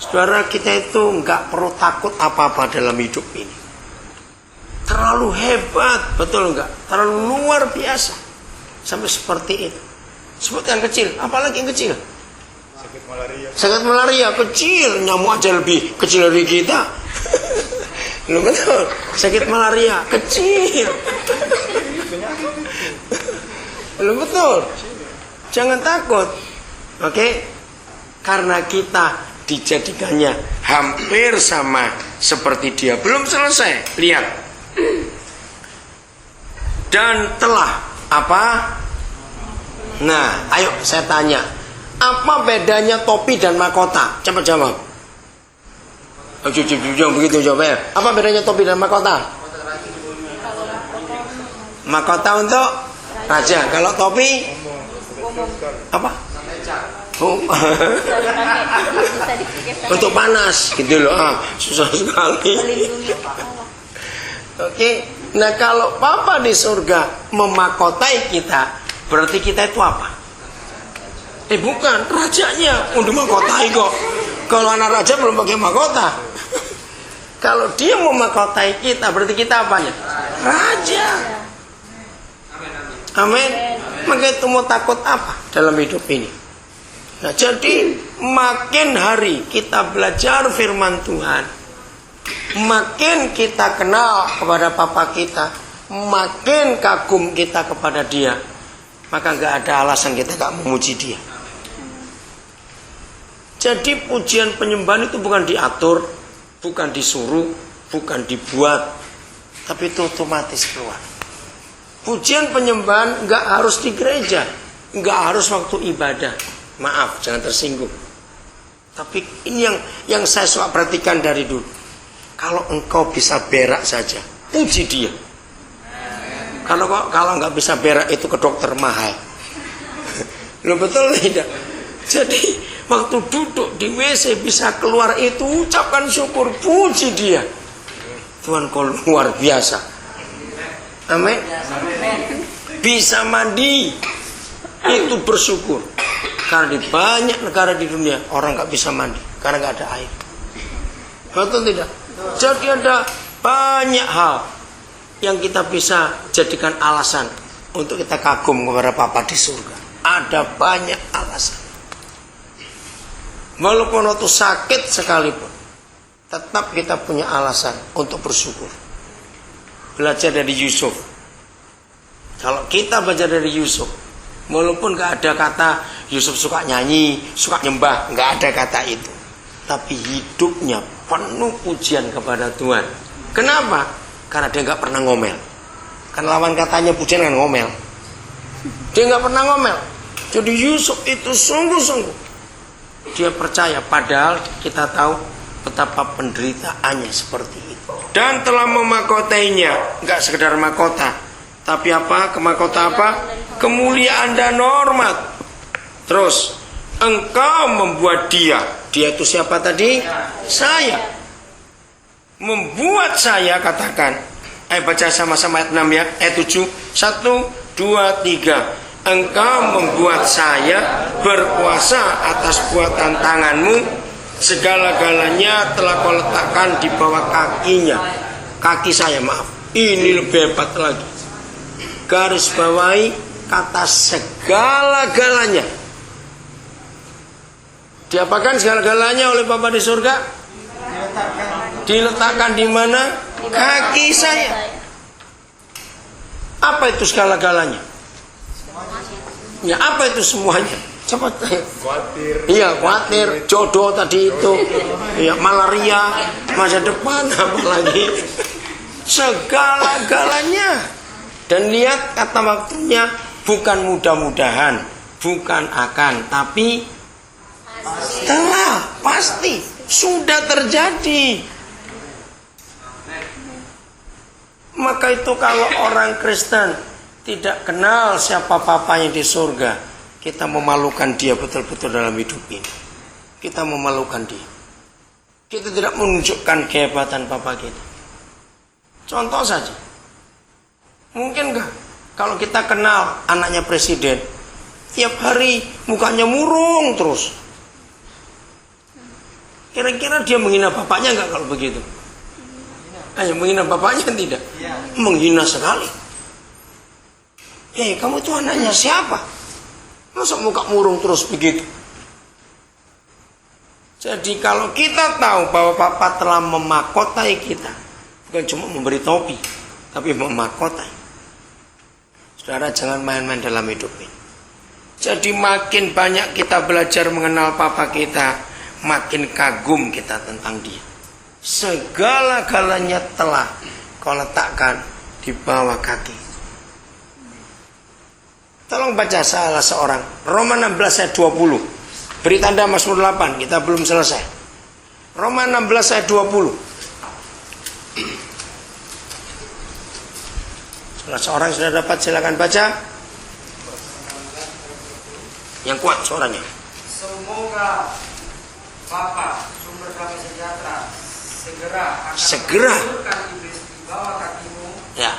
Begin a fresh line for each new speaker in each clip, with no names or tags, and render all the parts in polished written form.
Saudara, kita itu nggak perlu takut apa-apa dalam hidup ini. Terlalu hebat, betul nggak? Terlalu luar biasa. Sampai seperti itu. Seperti yang kecil, apalagi yang kecil?
Sakit malaria.
Sakit malaria kecil, nyamuk aja lebih kecil dari kita. Lu betul, sakit malaria kecil. Lu betul. Jangan takut. Oke? Karena kita dijadikannya hampir sama seperti dia. Belum selesai. Lihat. Dan telah apa? Nah, ayo saya tanya. Apa bedanya topi dan mahkota? Cepat jawab. Jangan begitu jawabnya. Apa bedanya topi dan mahkota? Mahkota untuk raja. Kalau topi apa? Untuk panas gitu loh. Susah sekali. Oke. Nah, kalau Papa di surga memakotai kita, berarti kita itu apa? Bukan, rajanya udah mahkotai kok. Kalau anak raja belum pakai mahkota. Kalau dia mau mahkotai kita, berarti kita apanya? Raja. Amin. Maka itu mau takut apa dalam hidup ini? Nah, jadi makin hari kita belajar firman Tuhan, makin kita kenal kepada Papa kita, makin kagum kita kepada Dia, maka gak ada alasan kita gak memuji Dia. Jadi pujian penyembahan itu bukan diatur, bukan disuruh, bukan dibuat, tapi itu otomatis keluar. Pujian penyembahan gak harus di gereja, gak harus waktu ibadah. Maaf, jangan tersinggung. Tapi ini yang saya suka perhatikan dari dulu. Kalau engkau bisa berak saja, puji Dia. Kalau nggak bisa berak itu ke dokter mahal. Lo betul tidak? Jadi waktu duduk di WC bisa keluar itu, ucapkan syukur, puji Dia. Tuhan kau luar biasa. Amin. Bisa mandi itu bersyukur. Karena di banyak negara di dunia orang nggak bisa mandi karena nggak ada air. Betul tidak? Jadi ada banyak hal yang kita bisa jadikan alasan untuk kita kagum kepada Papa di surga. Ada banyak alasan. Walaupun waktu sakit sekalipun, tetap kita punya alasan untuk bersyukur. Belajar dari Yusuf. Kalau kita belajar dari Yusuf, walaupun gak ada kata Yusuf suka nyanyi, suka nyembah, gak ada kata itu, tapi hidupnya penuh pujian kepada Tuhan. Kenapa? Karena dia gak pernah ngomel. Kan lawan katanya pujian kan ngomel. Dia gak pernah ngomel. Jadi Yusuf itu sungguh-sungguh dia percaya, padahal kita tahu betapa penderitaannya seperti itu. Dan telah memakotainya, gak sekedar mahkota, tapi apa? Mahkota apa? Kemuliaan dan hormat. Terus engkau membuat dia itu siapa tadi? Saya. Membuat saya, katakan. Ayo baca sama-sama ayat 6 ya. Ayat 7. 1, 2, 3. Engkau membuat saya berkuasa atas buatan tanganmu. Segala-galanya telah kau letakkan di bawah kakinya. Kaki saya, maaf. Ini lebih hebat lagi. Garis bawahi kata segala-galanya. Diapakan segala-galanya oleh Bapa di surga? Diletakkan di mana? Kaki saya. Apa itu segala-galanya? Ya, apa itu semuanya? Cepat.
Khawatir.
Iya, khawatir, jodoh tadi itu. Iya, malaria, masa depan apalagi. Segala-galanya. Dan lihat kata waktunya, bukan mudah-mudahan, bukan akan, tapi telah, pasti, sudah terjadi. Maka itu kalau orang Kristen tidak kenal siapa papanya di surga, kita memalukan dia betul-betul dalam hidup ini. Kita memalukan dia. Kita tidak menunjukkan kehebatan papa kita. Contoh saja. Mungkin gak kalau kita kenal anaknya presiden, tiap hari mukanya murung terus. Kira-kira dia menghina bapaknya enggak kalau begitu? Ayo, menghina bapaknya tidak? Menghina sekali. Kamu itu anaknya siapa? Masa muka murung terus begitu? Jadi kalau kita tahu bahwa papa telah memakotai kita, bukan cuma memberi topi, tapi memakotai. Saudara, jangan main-main dalam hidup ini. Jadi makin banyak kita belajar mengenal papa kita, makin kagum kita tentang dia. Segala-galanya telah kau letakkan di bawah kaki. Tolong baca salah seorang. Roma 16 ayat 20. Beri tanda Mazmur 8. Kita belum selesai. Roma 16 ayat 20. Salah seorang sudah dapat, silakan baca. Yang kuat suaranya.
Semoga Bapa sumber damai sejahtera segera menurunkan iblis di bawah kakimu.
Ya.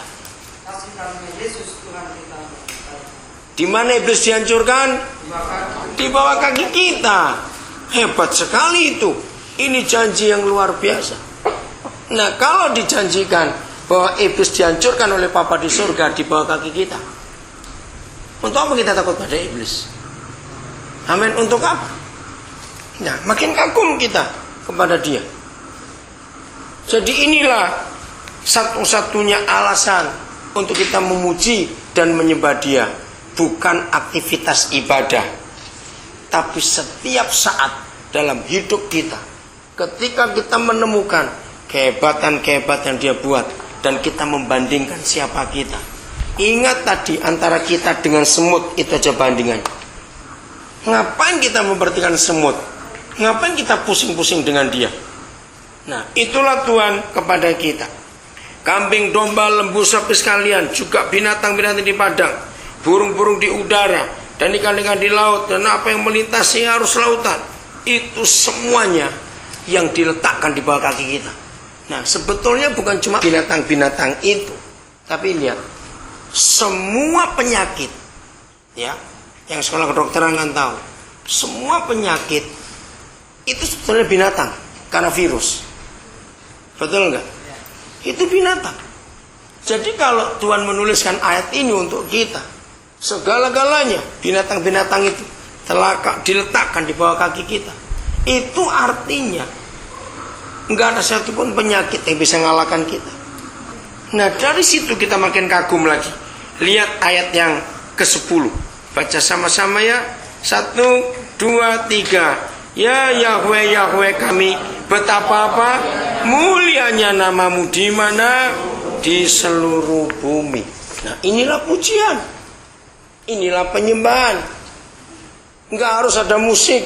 Kasih karunia Yesus Tuhan kita.
Di mana iblis dihancurkan? Di bawah kaki kita. Hebat sekali itu. Ini janji yang luar biasa. Nah, kalau dijanjikan bahwa iblis dihancurkan oleh Papa di surga di bawah kaki kita, untuk apa kita takut pada iblis? Amin. Untuk apa? Nah, makin kagum kita kepada dia. Jadi inilah satu-satunya alasan untuk kita memuji dan menyembah dia. Bukan aktivitas ibadah, tapi setiap saat dalam hidup kita, ketika kita menemukan kehebatan-kehebatan yang dia buat, dan kita membandingkan siapa kita. Ingat tadi, antara kita dengan semut itu aja bandingannya. Ngapain kita memperhatikan semut? Ngapain kita pusing-pusing dengan dia? Nah, itulah Tuhan kepada kita. Kambing, domba, lembu, sapi sekalian, juga binatang-binatang di padang, burung-burung di udara, dan ikan-ikan di laut, dan apa yang melintasi arus lautan, itu semuanya yang diletakkan di bawah kaki kita. Nah, sebetulnya bukan cuma binatang-binatang itu, tapi lihat, semua penyakit, ya, yang sekolah kedokteran kan tahu, semua penyakit itu sebetulnya binatang, karena virus. Betul enggak? Itu binatang. Jadi kalau Tuhan menuliskan ayat ini untuk kita, segala-galanya binatang-binatang itu telah diletakkan di bawah kaki kita, itu artinya enggak ada satupun penyakit yang bisa mengalahkan kita. Nah, dari situ kita makin kagum lagi. Lihat ayat yang ke-10. Baca sama-sama ya. 1, 2, 3. Ya Yahweh, Yahweh kami, betapa apa mulianya namamu di mana? Di seluruh bumi. Nah, inilah pujian. Inilah penyembahan. Enggak harus ada musik,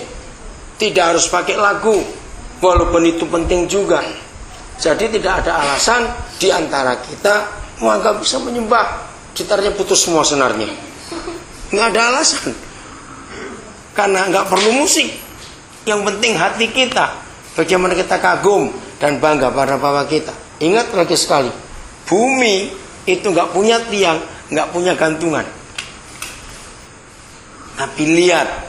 tidak harus pakai lagu, walaupun itu penting juga. Jadi tidak ada alasan di antara kita nggak bisa menyembah, gitarnya putus semua senarnya. Nggak ada alasan, karena nggak perlu musik. Yang penting hati kita, bagaimana kita kagum dan bangga pada Bapa kita. Ingat lagi sekali, bumi itu nggak punya tiang, nggak punya gantungan. Tapi lihat,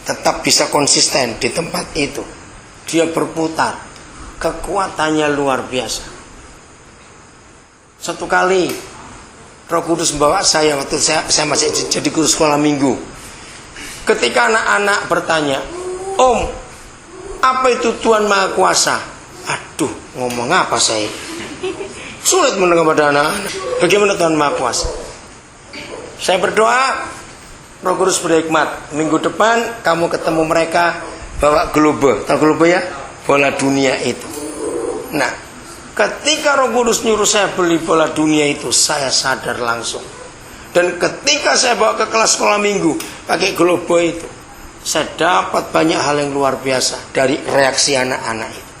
tetap bisa konsisten di tempat itu. Dia berputar, kekuatannya luar biasa. Satu kali Roh Kudus membawa saya waktu saya masih jadi guru sekolah minggu. Ketika anak-anak bertanya, Om, apa itu Tuhan Maha Kuasa? Aduh, ngomong apa saya? Sulit mendengar pada anak-anak. Bagaimana Tuhan Maha Kuasa? Saya berdoa, Roh Kudus berhikmat, minggu depan kamu ketemu mereka bawa globe. Tahu globe ya? Bola dunia itu. Nah, ketika Roh Kudus nyuruh saya beli bola dunia itu, saya sadar langsung. Dan ketika saya bawa ke kelas sekolah minggu pakai globe itu, saya dapat banyak hal yang luar biasa dari reaksi anak-anak itu.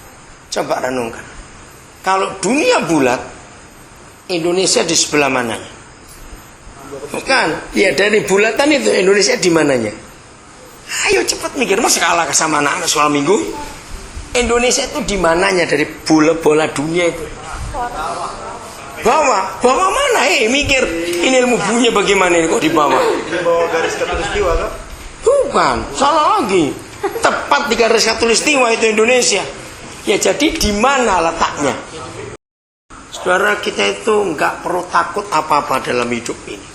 Coba renungkan. Kalau dunia bulat, Indonesia di sebelah mananya? Bukan, ya dari bulatan itu Indonesia di mananya? Ayo cepat mikir, masa kalah sama anak-anak sekolah minggu? Indonesia itu di mananya dari bola dunia itu? Bawah mana? Mikir, ini ilmu bunya bagaimana ini kok di bawah?
Di bawah garis khatulistiwa kan?
Bukan, salah lagi. Tepat di garis khatulistiwa itu Indonesia. Ya jadi di mana letaknya? Saudara, kita itu nggak perlu takut apa-apa dalam hidup ini.